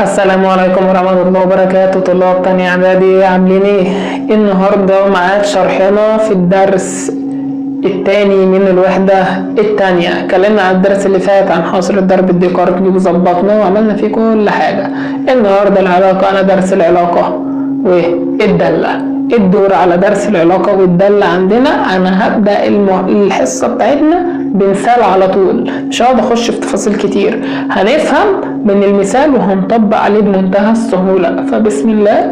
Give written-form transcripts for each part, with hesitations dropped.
السلام عليكم ورحمة الله وبركاته. طلاب تانية اعدادي عاملين ايه؟ النهاردة معاد شرحنا في الدرس التاني من الوحدة التانية. اتكلمنا على الدرس اللي فات عن حاصل الضرب الديكارتي وظبطناه وعملنا فيه كل حاجة. النهاردة العلاقة، انا درس العلاقة والدالة. الدور على درس العلاقة والدالة عندنا. انا هبدأ الحصة بتاعتنا بمثال على طول، مش هقعد اخش في تفاصيل كتير، هنفهم من المثال وهنطبق عليه بمنتهى السهولة. فبسم الله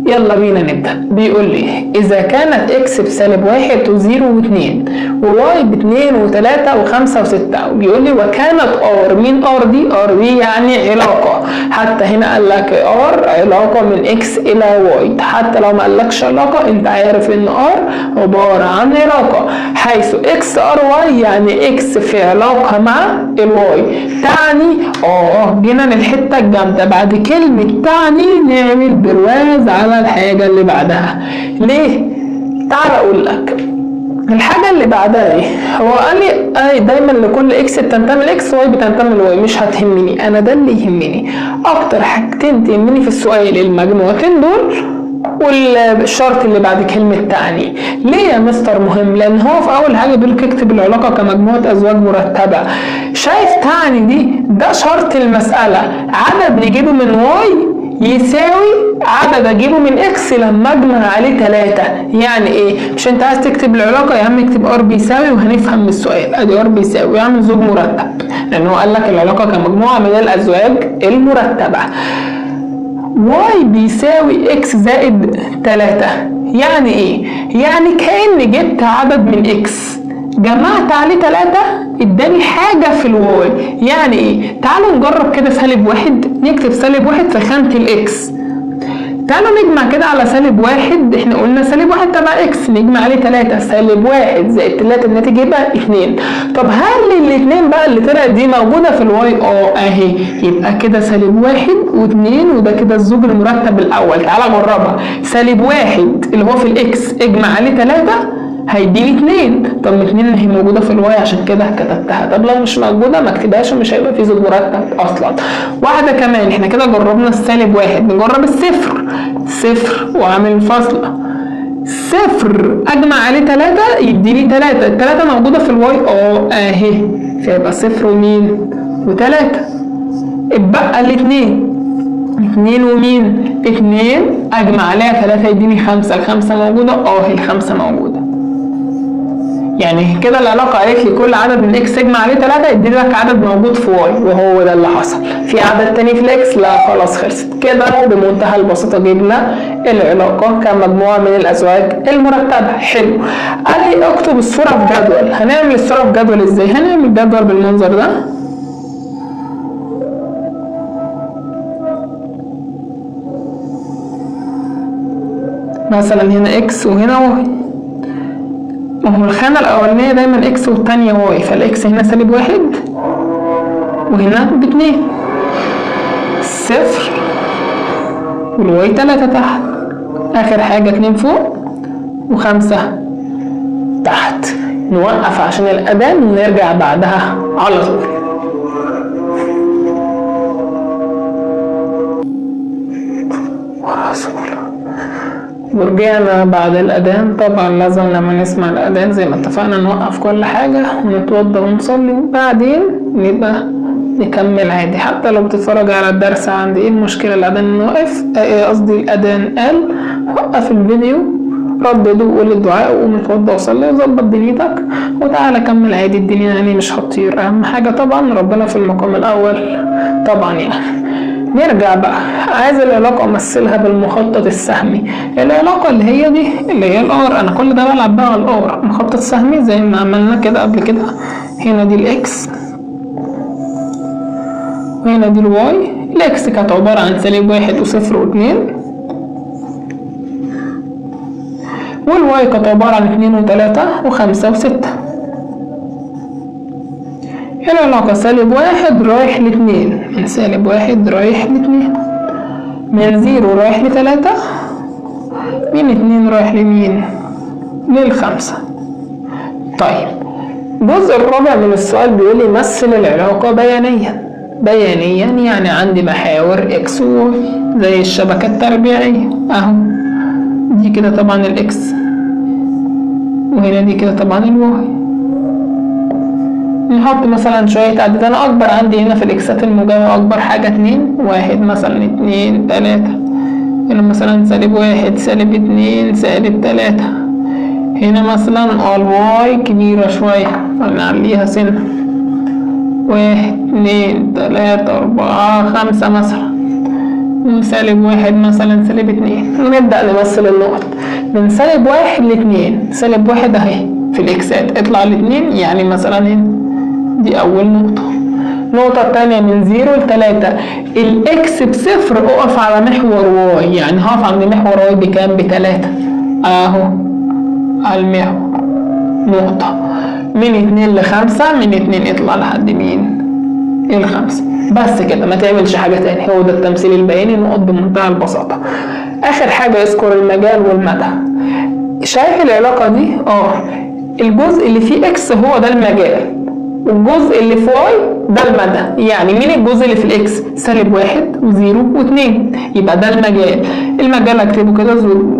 يلا بينا نبدأ. بيقول لي إذا كانت إكس بسالب 1 وزيرو واتنين وواي باتنين وتلاتة وخمسة وستة، وبيقول لي وكانت آر. مين آر دي؟ آر دي يعني علاقة. حتى هنا قال لك آر علاقة من إكس إلى واي، حتى لو ما قالكش علاقة أنت عارف إن آر عبارة عن علاقة، حيث إكس آر واي يعني إكس في علاقة مع الواي. تعني جينا للحتة الجامدة بعد كلمة تعني نعمل برواز على الحاجة اللي بعدها. ليه؟ تعال اقول لك الحاجة اللي بعدها ايه. هو قال لي دايما لكل اكس بتنتمي لاكس واي بتنتمي لواي، مش هتهمني انا، ده اللي يهمني اكتر حاجتين تهمني في السؤال المجموعتين دول والشرط اللي بعد كلمة تعني. ليه يا مستر مهم؟ لان هو في اول حاجة بيقول لك اكتب العلاقة كمجموعة ازواج مرتبة. شايف تعني دي؟ ده شرط المسألة، عدد نجيبه من واي يساوي عدد اجيبه من اكس لما اجمع عليه 3. يعني ايه؟ مش انت عايز تكتب العلاقه؟ يا عم اكتب ار بيساوي وهنفهم من السؤال. ادي ار بيساوي يعمل زوج مرتب، لان هو قال لك العلاقه كمجموعه من الازواج المرتبه. واي بيساوي اكس زائد 3. يعني ايه؟ يعني كأن جبت عدد من اكس جمعت عليه 3 اداني حاجة في الواي. يعني ايه؟ تعالوا نجرب كده سالب 1، نكتب سالب 1 في خانة الاكس. تعالوا نجمع كده على سالب 1، احنا قلنا سالب 1 تبع اكس نجمع عليه 3، سالب 1 زائد 3 الناتج يبقى 2. طب هل الاتنين بقى اللي طلعت دي موجودة في الواي؟ اهي. يبقى كده سالب 1 و2 وده كده الزوج المرتب الاول. تعالى جربها. سالب 1 اللي هو في الاكس اجمع عليه 3 هيديني 2. طب 2 هي موجوده في الواي عشان كده كتبتها. طب لو مش موجوده ما اكتبهاش ومش هيبقى في زوج مرتب اصلا. واحده كمان، احنا كده جربنا السالب 1، نجرب الصفر. صفر واعمل فاصله، صفر اجمع عليه 3 يديني 3. ال3 موجوده في الواي اهي، فيبقى صفر ومين و3. اتبقى الاثنين، 2 ومين 2 اجمع عليها 3 يديني 5. الخمسه موجوده الخمسه موجوده. يعني كده العلاقة قالت لي كل عدد من اكس اجمع عليه 3 يدي لك عدد موجود في واي، وهو ده اللي حصل. في عدد تاني في الاكس؟ لا خلاص خلصت كده. بمنتهى البساطة جبنا العلاقة كمجموعة من الازواج المرتبة. حلو. قال لي اكتب الصورة في جدول. هنعمل الصورة في جدول ازاي؟ هنعمل جدول بالمنظر ده. مثلا هنا اكس وهنا واي. وهو الخانة الأولانية دايما اكس والتانية واي، فالاكس هنا سالب 1 وهنا ب2، صفر والواي 3 تحت. آخر حاجة 2 فوق و5 تحت. نوقف عشان الأذان ونرجع بعدها على طول. ورجعنا بعد الأذان. طبعا لازم لما نسمع الأذان زي ما اتفقنا نوقف كل حاجة ونتوضى ونصلي، وبعدين نبقى نكمل عادي. حتى لو بتتفرج على الدرس عندي ايه المشكلة؟ الأذان نوقف، قصدي الأذان قال وقف الفيديو، ردد وقول الدعاء وقوم اتوضى وصلي وظبط دنيتك وتعالى كمل عادي. الدنيا يعني مش هتطير. أهم حاجة طبعا ربنا في المقام الأول طبعا. يعني نرجع بقى. عايز العلاقة امثلها بالمخطط السهمي. العلاقة اللي هي دي اللي هي الار، انا كل ده بلعب بقى على الار. مخطط سهمي زي ما عملنا كده قبل كده. هنا دي الاكس وهنا دي الواي. الاكس كانت عبارة عن سالب 1 وصفر و2، والواي كانت عبارة عن 2 و3 و5 و6. العلاقة سالب 1 رايح ل2، من سالب 1 رايح ل2، من 0 رايح ل3، من 2 رايح لمين؟ لل5. طيب الجزء الرابع من السؤال بيقول لي مثل العلاقة بيانيا. بيانيا يعني عندي محاور اكس وواي زي الشبكة التربيعية اهو، دي كده طبعا الاكس وهنا دي كده طبعا الواي. نحط مثلا شوية عدد. انا اكبر عندي هنا في الاكسات الموجبة اكبر حاجة 2 1 مثلا 2 3، هنا مثلا -1 -2 -3. هنا مثلا الواي كبيرة شوية فنعليها سنة 1 2 3 4 5 مثلا، -1 مثلا -2. ونبدأ نمثل النقط من -1 ل2. -1 اهي في الاكسات اطلع ل2 يعني مثلا هنا دي اول نقطة. النقطة التانية من 0 ل3 الاكس ب0 اقف على محور واي، يعني هقف عند محور واي بكام؟ ب3 اهو على المحور نقطة. من 2 ل5 من 2 اطلع لحد مين؟ ال5. بس كده ما تعملش حاجة تاني، هو ده التمثيل البياني، نقط بمنتهى البساطة. اخر حاجة اذكر المجال والمدى. شايف العلاقة دي؟ الجزء اللي فيه اكس هو ده المجال، والجزء اللي في واي ده المدى. يعني مين الجزء اللي في الاكس؟ -1 و0 و2 يبقى ده المجال. المجال اكتبه كده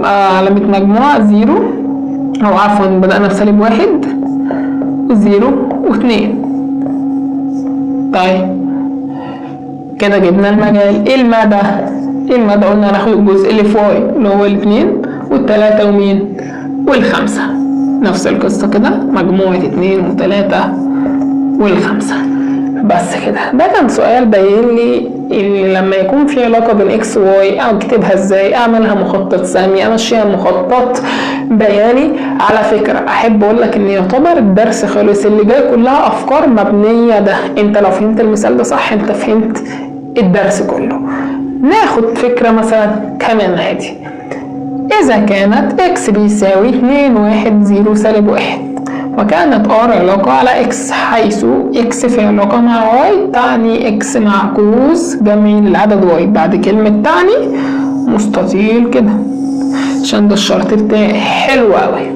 علامة مجموعة 0 او عفوا بدأنا في -1 و0 و2. طيب كده جبنا المجال. ايه المدى؟ المدى قلنا هناخد الجزء اللي في واي اللي هو ال2 وال3 ومين؟ وال5. نفس القصة كده مجموعة 2 و3 وال5. بس كده. ده كان سؤال باين لي ان لما يكون في علاقة بين اكس وواي اكتبها ازاي، اعملها مخطط سامي، امشيها مخطط بياني. على فكرة احب اقول لك ان يعتبر الدرس خلص، اللي جاي كلها افكار مبنية. ده انت لو فهمت المثال ده صح انت فهمت الدرس كله. ناخد فكرة مثلا كمان عادي. اذا كانت اكس بيساوي 2 1 0 -1 وكانت ار علاقة على اكس، حيث اكس في علاقة مع واي تعني اكس معكوس جمعي للعدد واي. بعد كلمة تعني مستطيل كده عشان ده الشرط بتاعي. حلو اوي،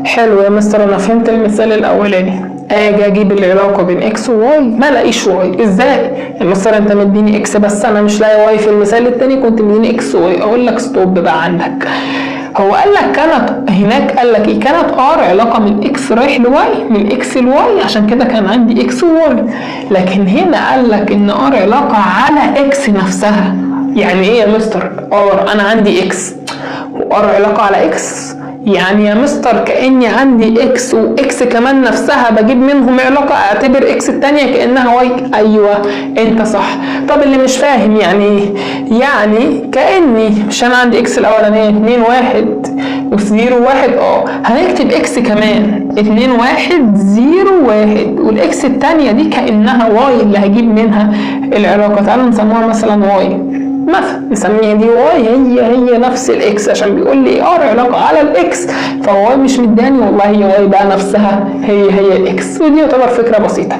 حلو يا مستر انا فهمت المثال الاولاني. اجي اجيب العلاقة بين اكس وواي ما الاقيش واي. ازاي يا مستر انت مديني اكس بس انا مش لاقي واي؟ في المثال التاني كنت مديني اكس وواي. اقول لك ستوب بقى عندك. هو قال لك كانت هناك، قال لك ايه؟ كانت ار علاقه من اكس رايح لواي، من اكس لواي، عشان كده كان عندي اكس وواي. لكن هنا قال لك ان ار علاقه على اكس نفسها. يعني ايه يا مستر؟ ار انا عندي اكس وار علاقه على اكس، يعني يا مستر كاني عندي اكس واكس كمان نفسها بجيب منهم علاقه، اعتبر اكس الثانيه كانها واي. ايوه انت صح. طب اللي مش فاهم يعني ايه؟ يعني كاني مش انا عندي اكس الاولانيه 2 1 و0 1 هنكتب اكس كمان 2 1 0 1 والاكس الثانيه دي كانها واي اللي هجيب منها العلاقه. تعالوا نسموها مثلا واي مثلا، نسميها دي واي هي نفس الاكس عشان بيقول لي ار علاقه على الاكس، فواي مش مداني والله هي واي بقى نفسها هي الاكس. ودي تعتبر فكره بسيطه.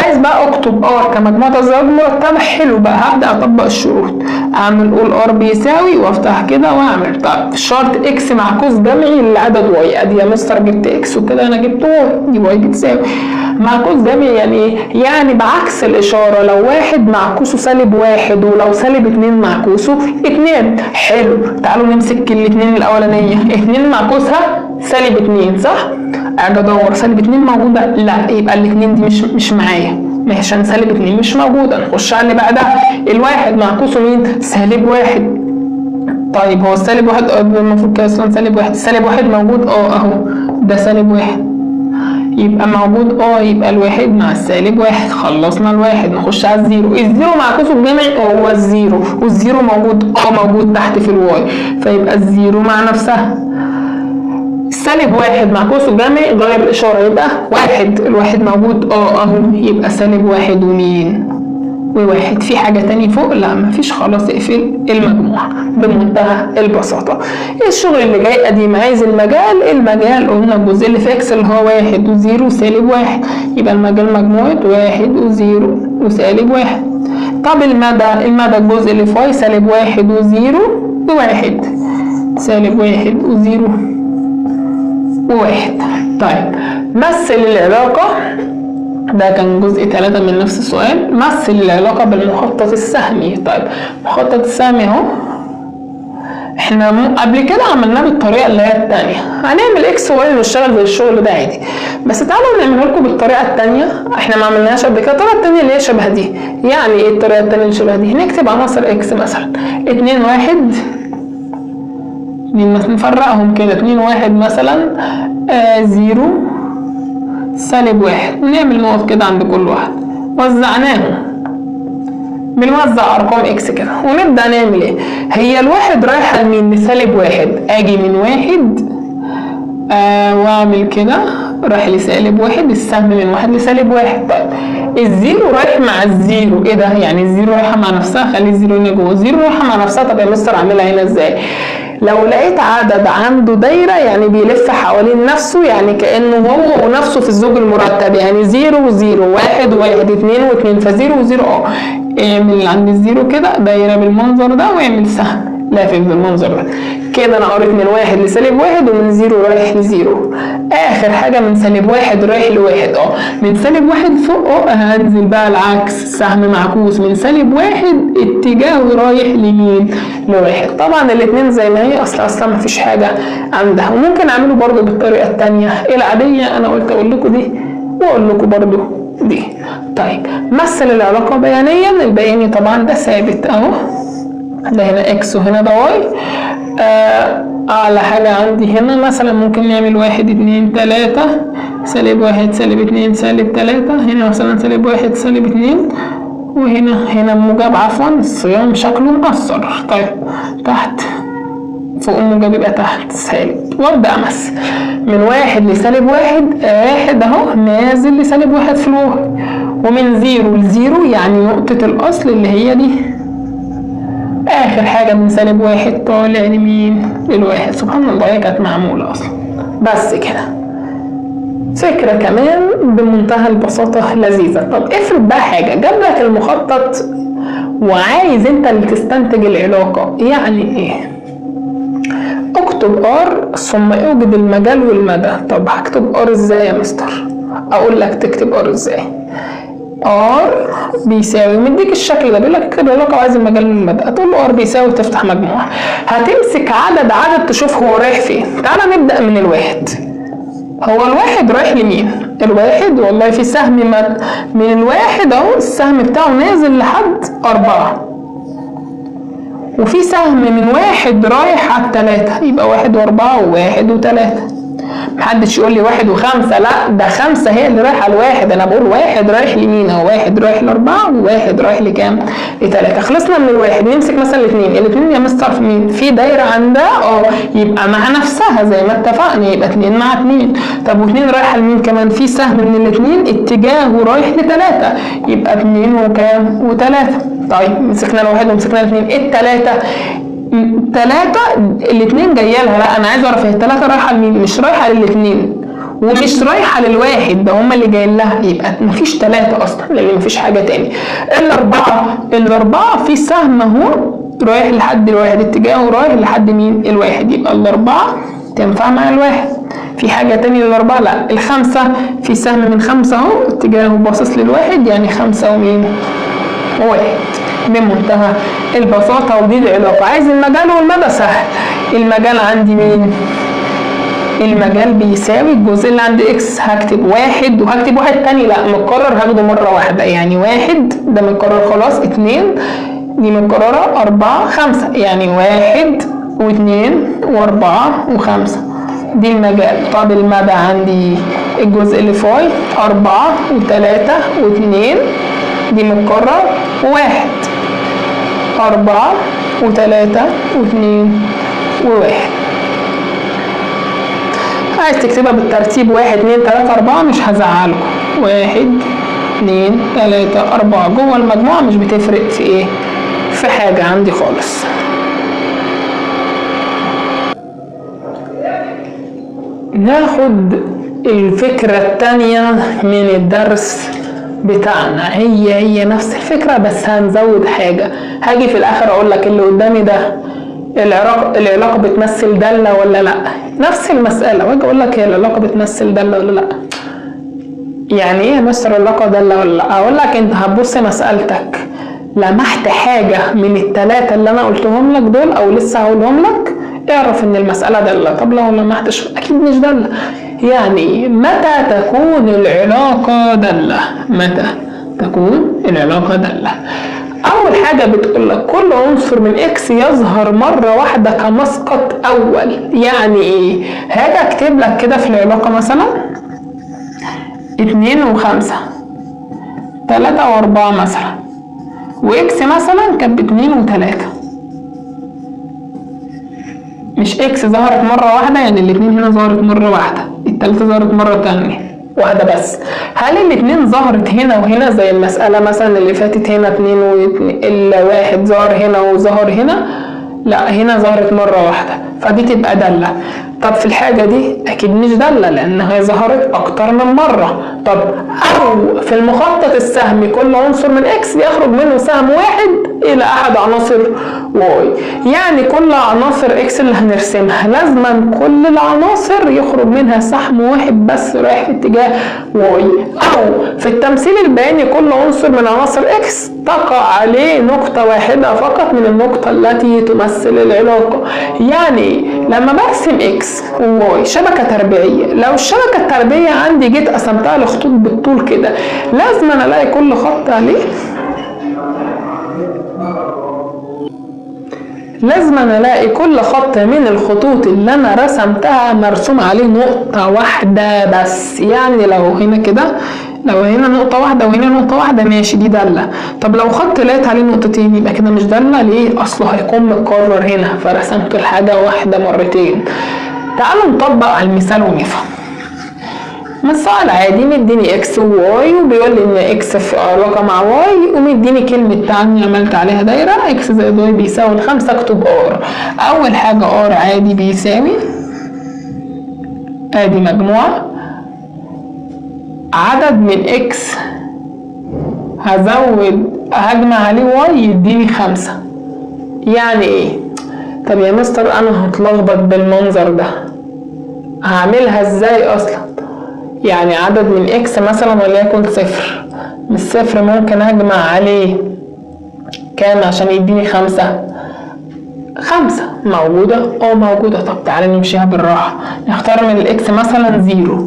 عايز بقى اكتب ار كمجموعه ازواج مرتبه. حلو بقى، هبدا اطبق الشروط. اعمل قول ار بيساوي وافتح كده واعمل. طب شرط اكس معكوس جمعي للعدد واي. ادي يا مستر جبت اكس وكده انا جبت واي، دي واي بتساوي معكوس جمعي. يعني ايه؟ يعني بعكس الاشاره، لو واحد معكوسه -1 ولو -2 معكوسه 2. حلو، تعالوا نمسك الاثنين الاولانيه. 2 معكوسها -2 صح؟ اجي ادور -2 موجوده؟ لا، يبقى الاثنين دي مش معايا، عشان -2 مش موجوده. نخش على اللي بعدها. الواحد معكوسه مين؟ -1. طيب هو -1 المفروض كده اصلا -1. -1 موجود اهو، ده -1 يبقى موجود يبقى الواحد مع -1. خلصنا الواحد. نخش على الزيرو. الزيرو معكوسه الجمعي هو الزيرو، والزيرو موجود موجود تحت في الواي، فيبقى الزيرو مع نفسها. -1 معكوسه الجمعي غير الاشاره يبقى 1. الواحد موجود اهو، يبقى -1 ومين؟ وواحد. في حاجة تاني فوق؟ لا مفيش. خلاص اقفل المجموعة بمنتهى البساطة. الشغل اللي جاي قديم. عايز المجال قلنا الجزء اللي في اكس اللي هو 1 و0 -1، يبقى المجال مجموعة 1 و0 و-1. طب المدى الجزء اللي في واي -1 و0 و1، -1 و0 و1. طيب مثل العلاقة ده كان جزء 3 من نفس السؤال. مثل العلاقة بالمخطط السهمي. طيب المخطط السهمي اهو، احنا قبل كده عملناه بالطريقة اللي هي التانية، هنعمل اكس واي ونشتغل زي الشغل ده عادي، بس تعالوا نعمله لكم بالطريقة التانية. احنا ما عملناهاش قبل كده. الطريقة التانية اللي هي شبه دي. يعني ايه الطريقة التانية اللي شبه دي؟ هنكتب عناصر اكس مثلا 2 1 نفرقهم كده 2 1 مثلا 0 سالب 1 ونعمل نقط كده عند كل واحد، وزعناهم بنوزع ارقام اكس كده ونبدا نعمل ايه. هي الواحد رايحه لمين؟ لسالب 1. اجي من 1 واعمل كده رايح لسالب 1، السهم من 1 لسالب 1. طيب الزيرو رايح مع الزيرو، ايه ده؟ يعني الزيرو رايحه مع نفسها، خلي الزيرو هنا جوه. الزيرو رايحه مع نفسها. طب يا مستر اعملها هنا ازاي؟ لو لقيت عدد عنده دايره يعني بيلف حوالين نفسه، يعني كانه هو ونفسه في الزوج المرتب، يعني 0 و0 1 و1 2 و2، فزيرو وزيرو اعمل عند الزيرو كده دايره بالمنظر ده واعمل سهم لافف بالمنظر ده كده. انا قريت من 1 لسالب 1 ومن 0 رايح ل0. اخر حاجه من سالب 1 رايح ل1. من سالب 1 فوق هنزل بقى العكس، سهم معكوس من سالب 1 اتجاهه رايح لمين؟ ل1. طبعا الاثنين زي ما هي اصلا ما فيش حاجه عندها. وممكن اعمله برده بالطريقه الثانيه العاديه، انا قلت اقول لكم دي واقول لكم برده دي. طيب مثل العلاقه بيانيا. البياني طبعا ده ثابت اهو، ده هنا اكس وهنا ده واي. اعلى حاجة عندي هنا مثلا ممكن نعمل 1 2 3 سالب 1 سالب 2 سالب 3، هنا مثلا سالب 1 سالب 2، وهنا موجب. عفوا الصيام شكله مقصر. طيب تحت فوق موجب يبقى تحت سالب، وابدا امثل من 1 لسالب 1 اهو نازل لسالب 1 في الواي، ومن 0 ل0 يعني نقطة الاصل اللي هي دي. اخر حاجة من سالب 1 طالع لمين؟ لل1. سبحان الله هي كانت معمولة اصلا. بس كده فكرة كمان بمنتهى البساطة لذيذة. طب افرض بقى حاجة جاب لك المخطط وعايز انت اللي تستنتج العلاقة. يعني ايه؟ اكتب ار ثم اوجد المجال والمدى. طب هكتب ار ازاي يا مستر؟ اقول لك تكتب ار ازاي. ار بيساوي، مديك الشكل ده بيقول لك اكتب العلاقه وعايز المجال والمدى، هتقول له ار بيساوي تفتح مجموعه، هتمسك عدد تشوف هو رايح فين. تعالى نبدا من الواحد. هو الواحد رايح لمين؟ الواحد والله في سهم من الواحد اهو، السهم بتاعه نازل لحد 4، وفي سهم من 1 رايح على 3، يبقى 1 و4 و1 و3. محدش يقول لي 1 و5، لا ده 5 هي اللي رايحه ل1. انا بقول 1 رايح لمين اهو، 1 رايح ل4 و1 رايح لكام؟ ل3. خلصنا من الواحد. نمسك مثلا الاثنين يا مستر في مين؟ في دايره عندها يبقى مع نفسها زي ما اتفقنا، يبقى 2 مع 2. طب و2 رايحه لمين كمان؟ في سهم من الاثنين اتجاهه رايح ل3، يبقى 2 وكام؟ و3. طيب مسكنا الواحد ومسكنا الاثنين. الثلاثة الاثنين جايه لها، لا انا عايز اعرف هي الثلاثة رايحه لمين؟ مش رايحه للاثنين ومش رايحه للواحد، ده هما اللي جايين لها، يبقى مفيش 3 اصلا لان مفيش حاجه تاني. الاربعه في سهم اهو رايح لحد الواحد، اتجاهه رايح لحد مين؟ الواحد، يبقى الاربعه تنفع مع الواحد. في حاجه تانية للاربعه؟ لا. الخمسه في سهم من 5 اهو اتجاهه باصص للواحد، يعني 5 ومين؟ وواحد. بمنتهى البساطة. ودي العلاقة. عايز المجال والمدى؟ سهل. المجال عندي مين؟ المجال بيساوي الجزء اللي عند اكس، هكتب 1 وهكتب 1 تاني، لا متكرر هاخده مرة واحدة، يعني 1 ده متكرر خلاص، 2 دي متكررة، 4 5 يعني 1 و2 و4 و5 دي المجال. طب المدى عندي الجزء اللي فوق 4 و3 و2 دي متكرر، و1 4 و3 و2 و1. عايز تكتبها بالترتيب 1 2 3 4 مش هزعلكم، 1 2 3 4 جوه المجموعة مش بتفرق في ايه؟ في حاجة عندي خالص. ناخد الفكرة التانية من الدرس بتاعنا. هي نفس الفكرة بس هنزود حاجة. هاجي في الاخر اقول لك اللي قدامي ده العلاقة بتمثل دالة ولا لا، نفس المسألة، واجي اقول لك هي العلاقة بتمثل دالة ولا لا. يعني ايه يا مستر علاقة دالة ولا لا؟ اقول لك انت هتبص مسألتك لمحت حاجة من الثلاثة اللي انا قلتهم لك دول او لسه هقولهم لك، اعرف ان المسألة دالة. طب لو لمحتش اكيد مش دالة. يعني متى تكون العلاقة دالة؟ متى تكون العلاقة دالة؟ اول حاجة بتقول لك كل عنصر من اكس يظهر مرة واحدة كمسقط اول. يعني ايه؟ هاجي اكتب لك كده في العلاقة مثلا 2 و5 3 و4 مثلا، واكس مثلا كانت ب2 و3. مش اكس ظهرت مرة واحدة، يعني الاتنين هنا ظهرت مرة واحدة، التالتة ظهرت مرة تانية واحدة بس. هل الاتنين ظهرت هنا وهنا زي المسألة مثلا اللي فاتت هنا 2 الواحد ظهر هنا وظهر هنا؟ لا، هنا ظهرت مرة واحدة، فدي تبقى دالة. طب في الحاجة دي أكيد مش دالة لأنها ظهرت أكتر من مرة. طب أو في المخطط السهمي كل عنصر من إكس يخرج منه سهم واحد إلى أحد عناصر واي. يعني كل عناصر إكس اللي هنرسمها لازما كل العناصر يخرج منها سهم واحد بس رايح في اتجاه واي. أو في التمثيل البياني كل عنصر من عناصر إكس تقع عليه نقطة واحدة فقط من النقطة التي تمثل العلاقة. يعني لما برسم إكس وواي شبكة تربيعية، لو الشبكة التربيعية عندي جيت قسمتها لخطوط بالطول كده، لازم أنا ألاقي كل خط عليه لازم أنا ألاقي كل خط من الخطوط اللي أنا رسمتها مرسوم عليه نقطة واحدة بس. يعني لو هنا كده، لو هنا نقطة واحدة وهنا نقطة واحدة ماشي دي دالة. طب لو خط لقيت عليه نقطتين يبقى كده مش دالة. ليه؟ أصله هيكون متكرر هنا فرسمت الحاجة واحدة مرتين. تعالوا نطبق على المثال ونفهم. مثال عادي مديني اكس وواي وبيقول لي ان اكس في علاقه مع واي، ومديني كلمه تعني عملت عليها دايره اكس زائد واي بيساوي 5. اكتب ار. اول حاجه ار عادي بيساوي ادي مجموعه عدد من اكس هجمع عليه واي يديني 5. يعني ايه؟ طب يا مستر انا هتلخبط بالمنظر ده، هعملها ازاي اصلا؟ يعني عدد من اكس مثلا وليكن 0. من 0 ممكن اجمع عليه كام عشان يديني 5؟ 5 موجودة؟ موجودة. طب تعالى نمشيها بالراحة، نختار من الاكس مثلا 0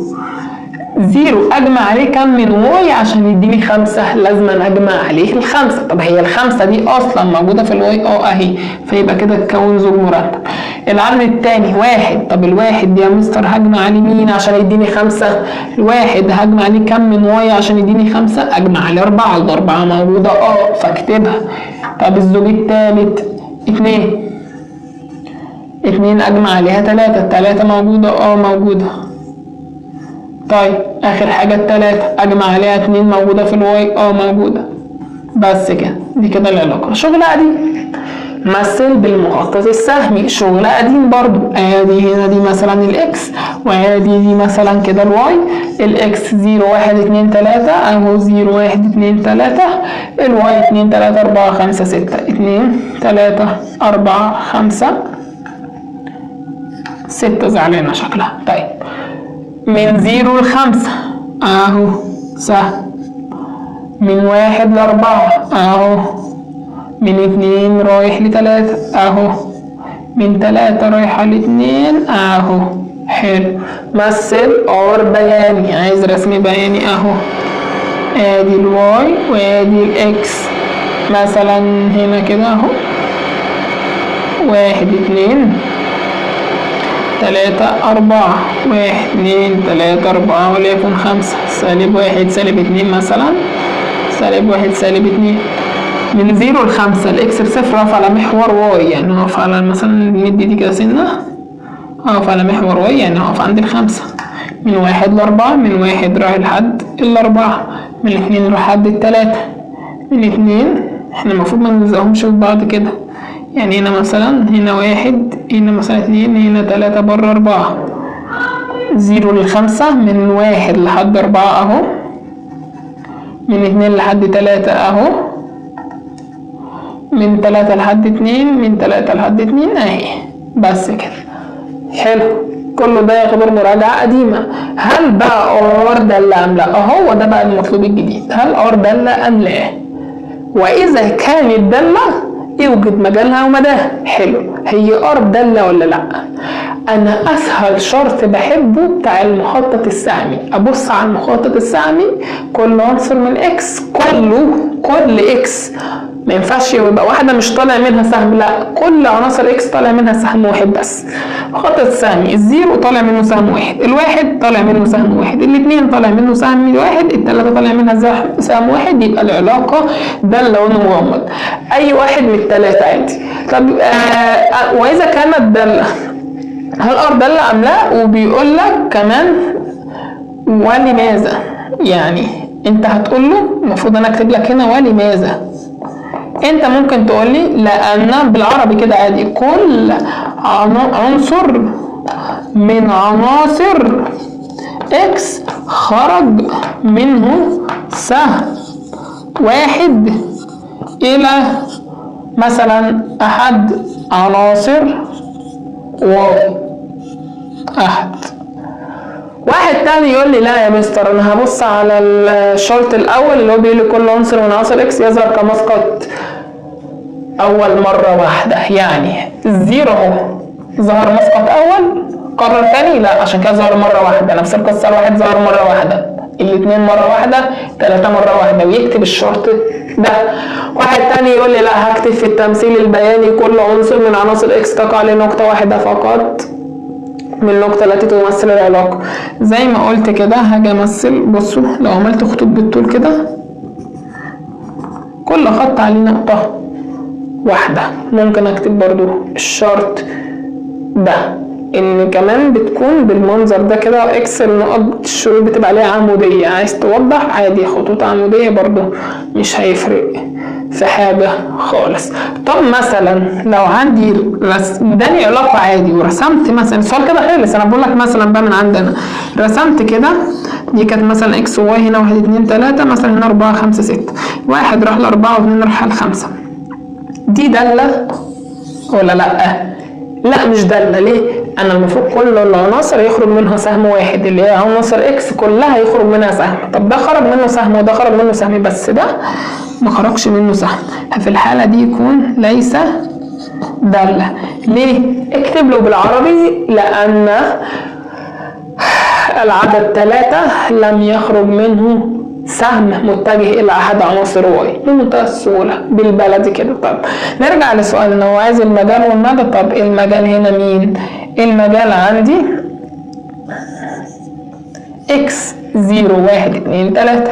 اجمع عليه كام من واي عشان يديني 5؟ لازم اجمع عليه 5. طب هي 5 دي اصلا موجوده في الواي؟ اهي، فيبقى كده تكون زوج مرتب. العدد الثاني 1. طب الواحد دي يا مستر هجمع عليه مين عشان يديني 5؟ الواحد هجمع عليه كام من واي عشان يديني 5؟ اجمع عليه 4. الاربعه موجوده فاكتبها. طب الزوج الثالث 2 اجمع عليها 3. 3 موجوده موجوده. طيب اخر حاجة 3 اجمع عليها 2 موجودة في الواي موجودة. بس كده، دي كده العلاقة. شغل قديم مثل بالمخطط السهمي، شغل قديم برضو. ادي هنا دي مثلا الاكس، وادي دي مثلا كده الواي. الاكس 0 1 2 3 اهو 0 1 2 3. الواي 2 3 4 5 6 2 3 4 5 6 زعلانة شكلها. طيب من 0 ل5 اهو سهم، من 1 ل4 اهو، من 2 رايح ل3 اهو، من 3 رايحة ل2 اهو. حلو. مثل ار بياني، عايز رسم بياني اهو. ادي الواي وادي الاكس مثلا هنا كده اهو 1 2 3 4 1 2 3 4 وليكن 5 -1 -2 مثلا -1 -2. من 0 ل5 الاكس ب0 اقف على محور واي، يعني اقف على مثلا ندي دي كده سنه، اقف على محور واي يعني اقف عند ال5. من 1 ل4 من 1 رايح لحد ال4، من 2 لحد ال3، من 2 احنا المفروض ما نلزقهمش في بعض كده، يعني هنا مثلا هنا 1 هنا مثلا 2 هنا 3 بره 4. 0 ل5 من 1 لحد 4 اهو، من 2 لحد 3 اهو، من 3 لحد 2 من 3 لحد 2 اهي. بس كده. حلو. كله ده يعتبر مراجعة قديمة. هل بقى ار دالة ام لا؟ هو ده بقى المطلوب الجديد، هل ار دالة ام لا؟ واذا كانت دالة يوجد مجالها ومداها. حلو، هي ار دالة ولا لا؟ انا اسهل شرط بحبه بتاع المخطط السهمي. ابص على المخطط السهمي، كل عنصر من اكس، كل اكس ما ينفعش يبقى واحده مش طالع منها سهم، لا كل عناصر اكس طالع منها سهم واحد بس. المخطط السهمي الزيرو طالع منه سهم واحد، الواحد طالع منه سهم واحد، الاثنين طالع منه سهم واحد، الثلاثه طالع منها سهم واحد. يبقى العلاقه داله ومغمض، اي واحد من الثلاثه عادي. طب واذا كانت داله، هل ار داله ام لا؟ وبيقول لك كمان ولماذا. يعني انت هتقول له المفروض انا اكتب لك هنا ولماذا. انت ممكن تقول لي لان بالعربي كده عادي، كل عنصر من عناصر اكس خرج منه سهم واحد الى مثلا احد عناصر واو احد. واحد تاني يقول لي لا يا مستر، انا هبص على الشرط الاول اللي هو بيقول لي كل عنصر من عناصر اكس يظهر كمسقط اول مره واحده. يعني الزيرو اهو ظهر مسقط اول، قرر تاني لا عشان كده ظهر مره واحده. نفس القصه، الواحد ظهر مره واحده، الاثنين مره واحده، ثلاثه مره واحده، ويكتب الشرط ده. واحد تاني يقول لي لا، هكتب في التمثيل البياني كل عنصر من عناصر اكس تقع لنقطه واحده فقط من النقطة التي تمثل العلاقة. زي ما قلت كده هاجي امثل. بصوا لو عملت خطوط بالطول كده، كل خط عليه نقطة واحدة. ممكن اكتب برضو الشرط ده ان كمان بتكون بالمنظر ده كده. اكس النقط الشروط بتبقى عليها عمودية، عايز توضح عادي خطوط عمودية برضو مش هيفرق في حاجة خالص. طب مثلا لو عندي اداني علاقة عادي ورسمت مثلا السؤال كده خلص، انا بقول لك مثلا بقى من عندنا رسمت كده، دي كانت مثلا اكس وواي هنا 1 2 3، مثلا هنا 4 5 6، واحد راح ل4 و2 راح ل5. دي دالة ولا لا؟ لا مش دالة. ليه؟ انا المفروض كل العناصر يخرج منها سهم واحد، اللي هي عناصر اكس كلها يخرج منها سهم. طب ده خرج منه سهم وده خرج منه سهم، بس ده ما خرجش منه سهم، ففي الحالة دي يكون ليس دالة. ليه؟ اكتب له بالعربي لأن العدد 3 لم يخرج منه سهم متجه إلى أحد عناصر واي بمنتهى السهولة بالبلدي كده. طب نرجع لسؤالنا، هو عايز المجال والمدى. طب المجال هنا مين؟ المجال عندي اكس 0 1 2 3.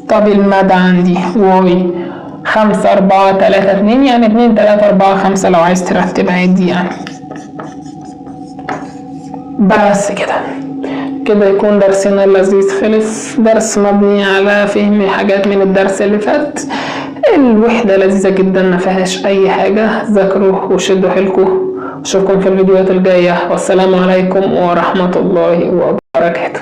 طب المدى عندي واي 5 4 3 2، يعني 2 3 4 5 لو عايز ترتبها عادي يعني. بس كده يكون درسنا اللذيذ خلص. درس مبني على فهم حاجات من الدرس اللي فات. الوحدة لذيذة جدا ما فيهاش اي حاجة. ذاكروا وشدوا حيلكم. اشوفكم في الفيديوهات الجاية، والسلام عليكم ورحمة الله وبركاته.